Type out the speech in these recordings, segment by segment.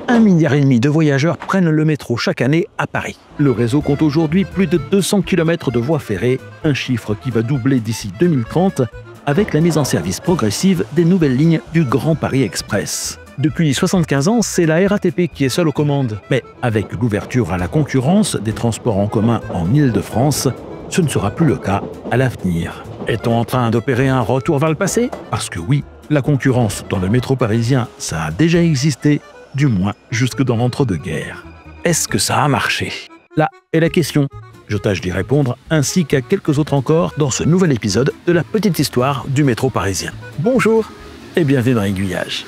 1,5 milliard de voyageurs prennent le métro chaque année à Paris. Le réseau compte aujourd'hui plus de 200 km de voies ferrées, un chiffre qui va doubler d'ici 2030 avec la mise en service progressive des nouvelles lignes du Grand Paris Express. Depuis 75 ans, c'est la RATP qui est seule aux commandes. Mais avec l'ouverture à la concurrence des transports en commun en Île-de-France, ce ne sera plus le cas à l'avenir. Est-on en train d'opérer un retour vers le passé? Parce que oui, la concurrence dans le métro parisien, ça a déjà existé, du moins jusque dans l'entre-deux-guerres. Est-ce que ça a marché? Là est la question. Je tâche d'y répondre, ainsi qu'à quelques autres encore, dans ce nouvel épisode de la petite histoire du métro parisien. Bonjour et bienvenue dans Aiguillage.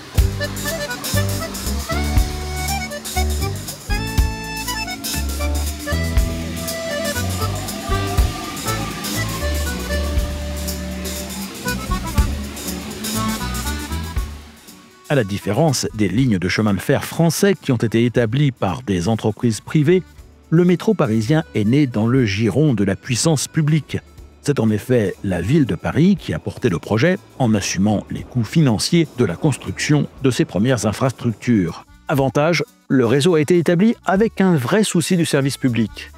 À la différence des lignes de chemin de fer français qui ont été établies par des entreprises privées, le métro parisien est né dans le giron de la puissance publique. C'est en effet la ville de Paris qui a porté le projet en assumant les coûts financiers de la construction de ses premières infrastructures. Avantage, le réseau a été établi avec un vrai souci du service public.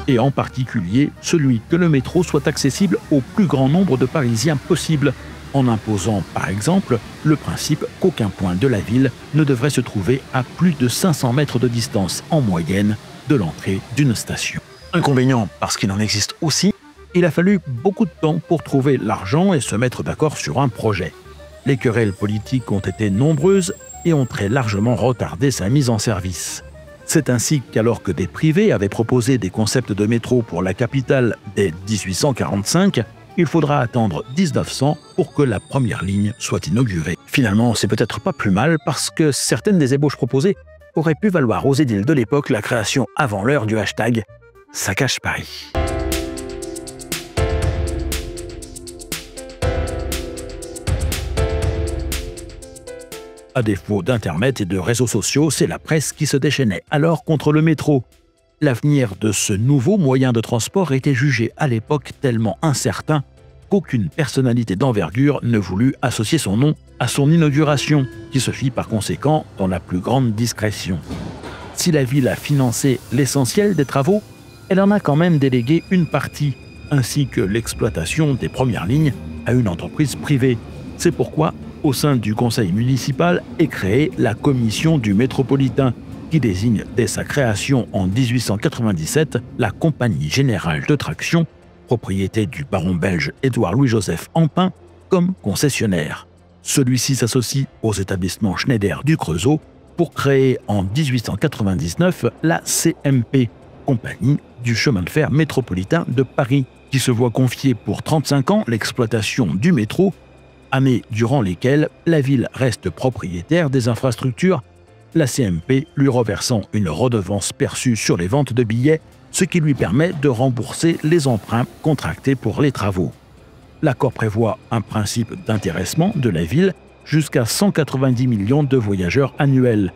Et en particulier celui que le métro soit accessible au plus grand nombre de Parisiens possible, en imposant par exemple le principe qu'aucun point de la ville ne devrait se trouver à plus de 500 mètres de distance en moyenne de l'entrée d'une station. Inconvénient, parce qu'il en existe aussi, il a fallu beaucoup de temps pour trouver l'argent et se mettre d'accord sur un projet. Les querelles politiques ont été nombreuses et ont très largement retardé sa mise en service. C'est ainsi qu'alors que des privés avaient proposé des concepts de métro pour la capitale dès 1845, il faudra attendre 1900 pour que la première ligne soit inaugurée. Finalement, c'est peut-être pas plus mal parce que certaines des ébauches proposées auraient pu valoir aux édiles de l'époque la création avant l'heure du hashtag « Ça cache Paris ». À défaut d'Internet et de réseaux sociaux, c'est la presse qui se déchaînait alors contre le métro. L'avenir de ce nouveau moyen de transport était jugé à l'époque tellement incertain qu'aucune personnalité d'envergure ne voulut associer son nom à son inauguration, qui se fit par conséquent dans la plus grande discrétion. Si la ville a financé l'essentiel des travaux, elle en a quand même délégué une partie, ainsi que l'exploitation des premières lignes à une entreprise privée. C'est pourquoi, au sein du conseil municipal est créée la commission du métropolitain, qui désigne dès sa création en 1897 la Compagnie Générale de Traction, propriété du baron belge Édouard Louis-Joseph Empain, comme concessionnaire. Celui-ci s'associe aux établissements Schneider du Creusot pour créer en 1899 la CMP, Compagnie du chemin de fer métropolitain de Paris, qui se voit confier pour 35 ans l'exploitation du métro, années durant lesquelles la ville reste propriétaire des infrastructures, la CMP lui reversant une redevance perçue sur les ventes de billets, ce qui lui permet de rembourser les emprunts contractés pour les travaux. L'accord prévoit un principe d'intéressement de la ville jusqu'à 190 millions de voyageurs annuels.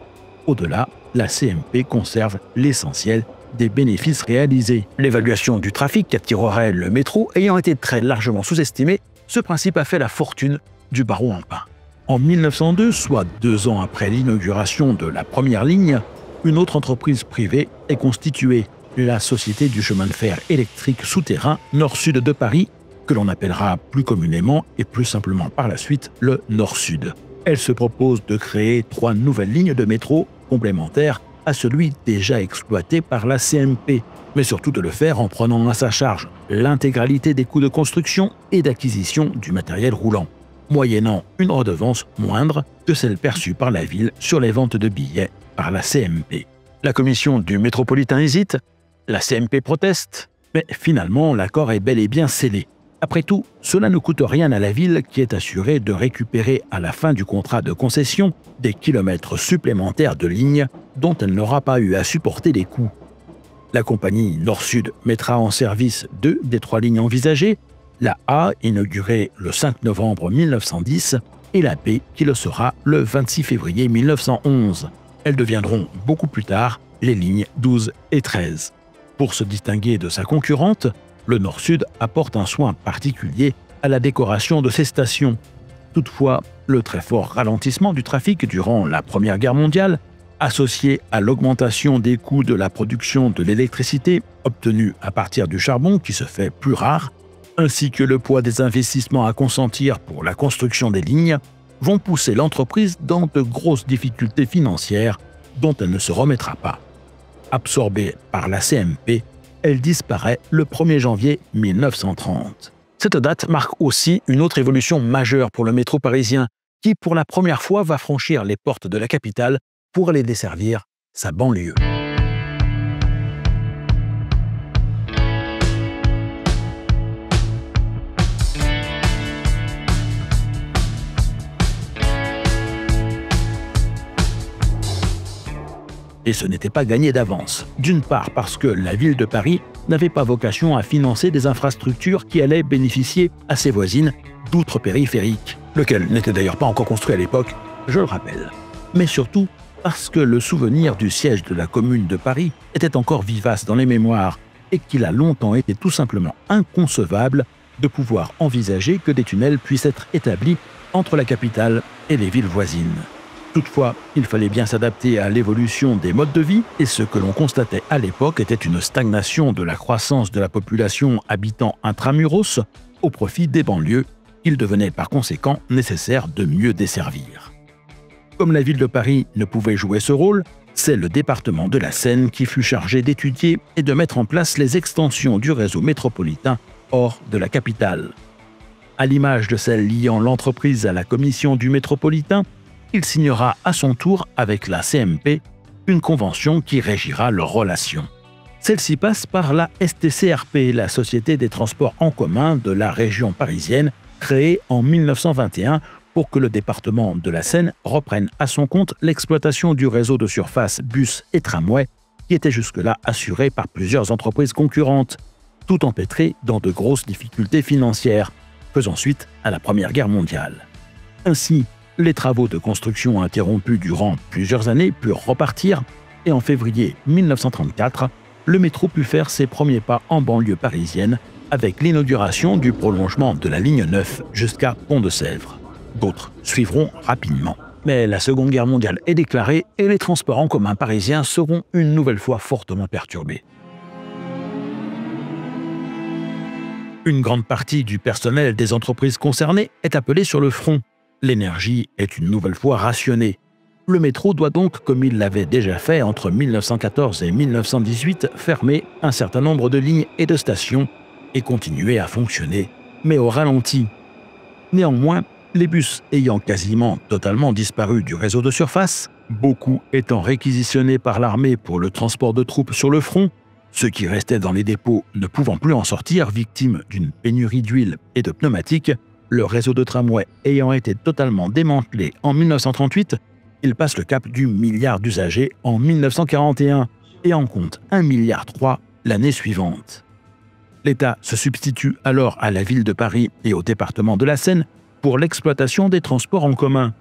Au-delà, la CMP conserve l'essentiel des bénéfices réalisés. L'évaluation du trafic qu'attirerait le métro ayant été très largement sous-estimée, ce principe a fait la fortune du baron Empain. En 1902, soit 2 ans après l'inauguration de la première ligne, une autre entreprise privée est constituée, la Société du chemin de fer électrique souterrain Nord-Sud de Paris, que l'on appellera plus communément et plus simplement par la suite le Nord-Sud. Elle se propose de créer 3 nouvelles lignes de métro complémentaires à celui déjà exploité par la CMP, mais surtout de le faire en prenant à sa charge l'intégralité des coûts de construction et d'acquisition du matériel roulant, moyennant une redevance moindre que celle perçue par la ville sur les ventes de billets par la CMP. La commission du métropolitain hésite, la CMP proteste, mais finalement l'accord est bel et bien scellé. Après tout, cela ne coûte rien à la ville qui est assurée de récupérer à la fin du contrat de concession des kilomètres supplémentaires de lignes dont elle n'aura pas eu à supporter les coûts. La compagnie Nord-Sud mettra en service 2 des 3 lignes envisagées, la A inaugurée le 5 novembre 1910 et la B qui le sera le 26 février 1911. Elles deviendront beaucoup plus tard les lignes 12 et 13. Pour se distinguer de sa concurrente, le Nord-Sud apporte un soin particulier à la décoration de ses stations. Toutefois, le très fort ralentissement du trafic durant la Première Guerre mondiale, associé à l'augmentation des coûts de la production de l'électricité obtenue à partir du charbon qui se fait plus rare, ainsi que le poids des investissements à consentir pour la construction des lignes, vont pousser l'entreprise dans de grosses difficultés financières dont elle ne se remettra pas. Absorbée par la CMP, elle disparaît le 1er janvier 1930. Cette date marque aussi une autre évolution majeure pour le métro parisien, qui pour la première fois va franchir les portes de la capitale pour aller desservir sa banlieue. Et ce n'était pas gagné d'avance. D'une part parce que la ville de Paris n'avait pas vocation à financer des infrastructures qui allaient bénéficier à ses voisines d'outre périphériques, lequel n'était d'ailleurs pas encore construit à l'époque, je le rappelle. Mais surtout parce que le souvenir du siège de la Commune de Paris était encore vivace dans les mémoires et qu'il a longtemps été tout simplement inconcevable de pouvoir envisager que des tunnels puissent être établis entre la capitale et les villes voisines. Toutefois, il fallait bien s'adapter à l'évolution des modes de vie et ce que l'on constatait à l'époque était une stagnation de la croissance de la population habitant intramuros au profit des banlieues. Il devenait par conséquent nécessaire de mieux desservir. Comme la ville de Paris ne pouvait jouer ce rôle, c'est le département de la Seine qui fut chargé d'étudier et de mettre en place les extensions du réseau métropolitain hors de la capitale. À l'image de celle liant l'entreprise à la commission du métropolitain, il signera à son tour avec la CMP une convention qui régira leurs relations. Celle-ci passe par la STCRP, la Société des transports en commun de la région parisienne, créée en 1921 pour que le département de la Seine reprenne à son compte l'exploitation du réseau de surface bus et tramway qui était jusque-là assuré par plusieurs entreprises concurrentes, tout empêtré dans de grosses difficultés financières, faisant suite à la Première Guerre mondiale. Ainsi, les travaux de construction interrompus durant plusieurs années purent repartir et en février 1934, le métro put faire ses premiers pas en banlieue parisienne avec l'inauguration du prolongement de la ligne 9 jusqu'à Pont-de-Sèvres. D'autres suivront rapidement. Mais la Seconde Guerre mondiale est déclarée et les transports en commun parisiens seront une nouvelle fois fortement perturbés. Une grande partie du personnel des entreprises concernées est appelée sur le front. L'énergie est une nouvelle fois rationnée. Le métro doit donc, comme il l'avait déjà fait entre 1914 et 1918, fermer un certain nombre de lignes et de stations et continuer à fonctionner, mais au ralenti. Néanmoins, les bus ayant quasiment totalement disparu du réseau de surface, beaucoup étant réquisitionnés par l'armée pour le transport de troupes sur le front, ceux qui restaient dans les dépôts ne pouvant plus en sortir, victimes d'une pénurie d'huile et de pneumatiques, le réseau de tramway ayant été totalement démantelé en 1938, il passe le cap du milliard d'usagers en 1941 et en compte 1,3 milliard l'année suivante. L'État se substitue alors à la ville de Paris et au département de la Seine pour l'exploitation des transports en commun.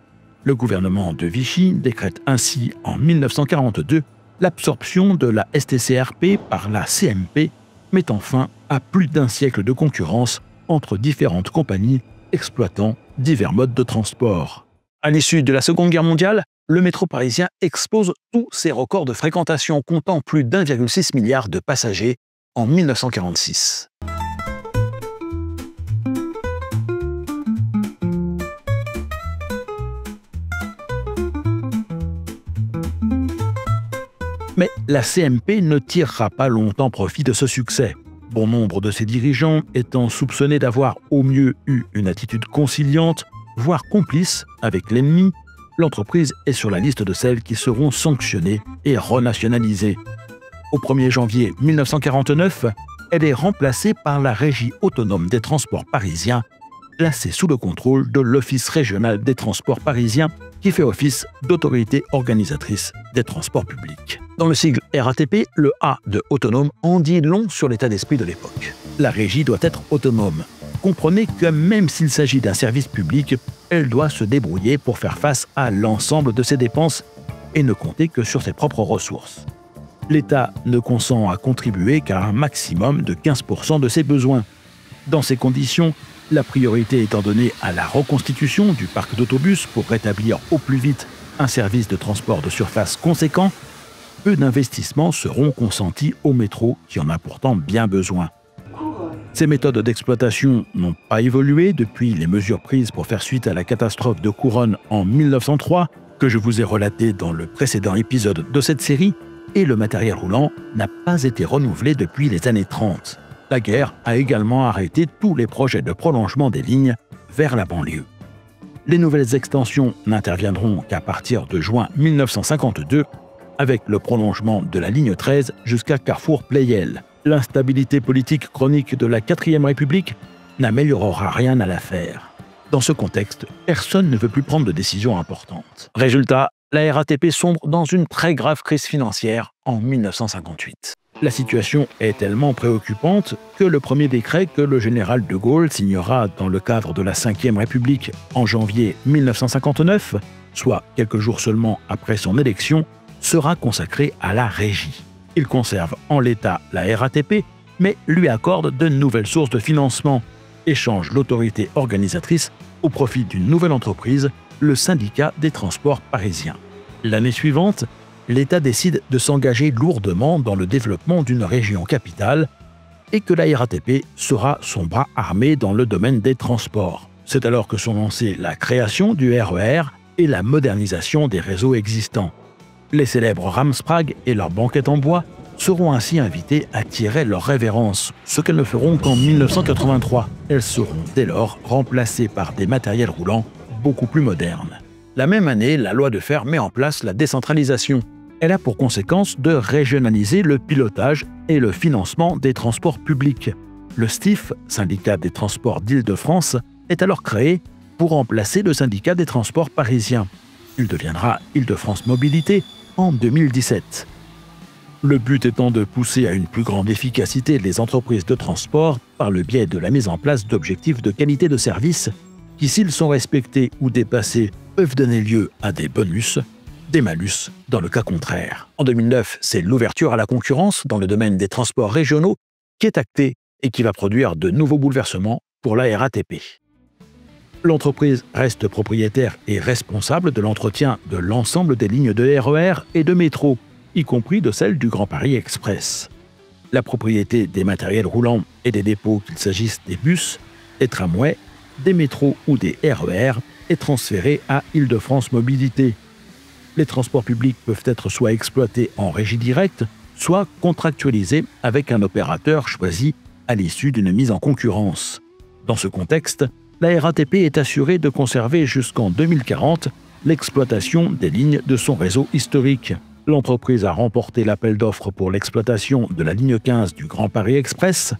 Le gouvernement de Vichy décrète ainsi en 1942 l'absorption de la STCRP par la CMP, mettant fin à plus d'un siècle de concurrence entre différentes compagnies exploitant divers modes de transport. À l'issue de la Seconde Guerre mondiale, le métro parisien explose tous ses records de fréquentation, comptant plus d'1,6 milliard de passagers en 1946. Mais la CMP ne tirera pas longtemps profit de ce succès. Bon nombre de ses dirigeants étant soupçonnés d'avoir au mieux eu une attitude conciliante, voire complice avec l'ennemi, l'entreprise est sur la liste de celles qui seront sanctionnées et renationalisées. Au 1er janvier 1949, elle est remplacée par la Régie autonome des transports parisiens, placée sous le contrôle de l'Office régional des transports parisiens, qui fait office d'autorité organisatrice des transports publics. Dans le sigle RATP, le A de autonome en dit long sur l'état d'esprit de l'époque. La régie doit être autonome. Comprenez que même s'il s'agit d'un service public, elle doit se débrouiller pour faire face à l'ensemble de ses dépenses et ne compter que sur ses propres ressources. L'État ne consent à contribuer qu'à un maximum de 15% de ses besoins. Dans ces conditions, La priorité étant donnée à la reconstitution du parc d'autobus pour rétablir au plus vite un service de transport de surface conséquent, peu d'investissements seront consentis au métro qui en a pourtant bien besoin. Ces méthodes d'exploitation n'ont pas évolué depuis les mesures prises pour faire suite à la catastrophe de Couronne en 1903, que je vous ai relaté dans le précédent épisode de cette série, et le matériel roulant n'a pas été renouvelé depuis les années 30. La guerre a également arrêté tous les projets de prolongement des lignes vers la banlieue. Les nouvelles extensions n'interviendront qu'à partir de juin 1952, avec le prolongement de la ligne 13 jusqu'à Carrefour-Pleyel. L'instabilité politique chronique de la 4e République n'améliorera rien à l'affaire. Dans ce contexte, personne ne veut plus prendre de décisions importantes. Résultat, la RATP sombre dans une très grave crise financière en 1958. La situation est tellement préoccupante que le premier décret que le général de Gaulle signera dans le cadre de la 5e République en janvier 1959, soit quelques jours seulement après son élection, sera consacré à la régie. Il conserve en l'état la RATP, mais lui accorde de nouvelles sources de financement et change l'autorité organisatrice au profit d'une nouvelle entreprise, le syndicat des transports parisiens. L'année suivante, l'État décide de s'engager lourdement dans le développement d'une région capitale et que la RATP sera son bras armé dans le domaine des transports. C'est alors que sont lancées la création du RER et la modernisation des réseaux existants. Les célèbres Ramsprague et leurs banquettes en bois seront ainsi invitées à tirer leur révérence, ce qu'elles ne feront qu'en 1983. Elles seront dès lors remplacées par des matériels roulants beaucoup plus modernes. La même année, la loi de Fer met en place la décentralisation. Elle a pour conséquence de régionaliser le pilotage et le financement des transports publics. Le STIF, syndicat des transports d'Île-de-France, est alors créé pour remplacer le syndicat des transports parisiens. Il deviendra Île-de-France Mobilité en 2017. Le but étant de pousser à une plus grande efficacité les entreprises de transport par le biais de la mise en place d'objectifs de qualité de service qui, s'ils sont respectés ou dépassés, peuvent donner lieu à des bonus, des malus dans le cas contraire. En 2009, c'est l'ouverture à la concurrence dans le domaine des transports régionaux qui est actée et qui va produire de nouveaux bouleversements pour la RATP. L'entreprise reste propriétaire et responsable de l'entretien de l'ensemble des lignes de RER et de métro, y compris de celle du Grand Paris Express. La propriété des matériels roulants et des dépôts, qu'il s'agisse des bus, des tramways, des métros ou des RER, est transférée à Île-de-France Mobilité. Les transports publics peuvent être soit exploités en régie directe, soit contractualisés avec un opérateur choisi à l'issue d'une mise en concurrence. Dans ce contexte, la RATP est assurée de conserver jusqu'en 2040 l'exploitation des lignes de son réseau historique. L'entreprise a remporté l'appel d'offres pour l'exploitation de la ligne 15 du Grand Paris Express.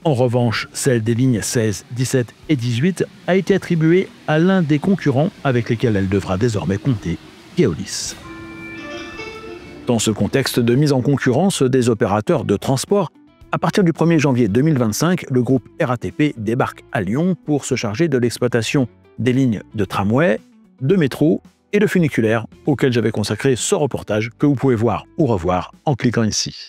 En revanche, celle des lignes 16, 17 et 18 a été attribuée à l'un des concurrents avec lesquels elle devra désormais compter, Keolis. Dans ce contexte de mise en concurrence des opérateurs de transport, à partir du 1er janvier 2025, le groupe RATP débarque à Lyon pour se charger de l'exploitation des lignes de tramway, de métro et de funiculaire auxquelles j'avais consacré ce reportage que vous pouvez voir ou revoir en cliquant ici.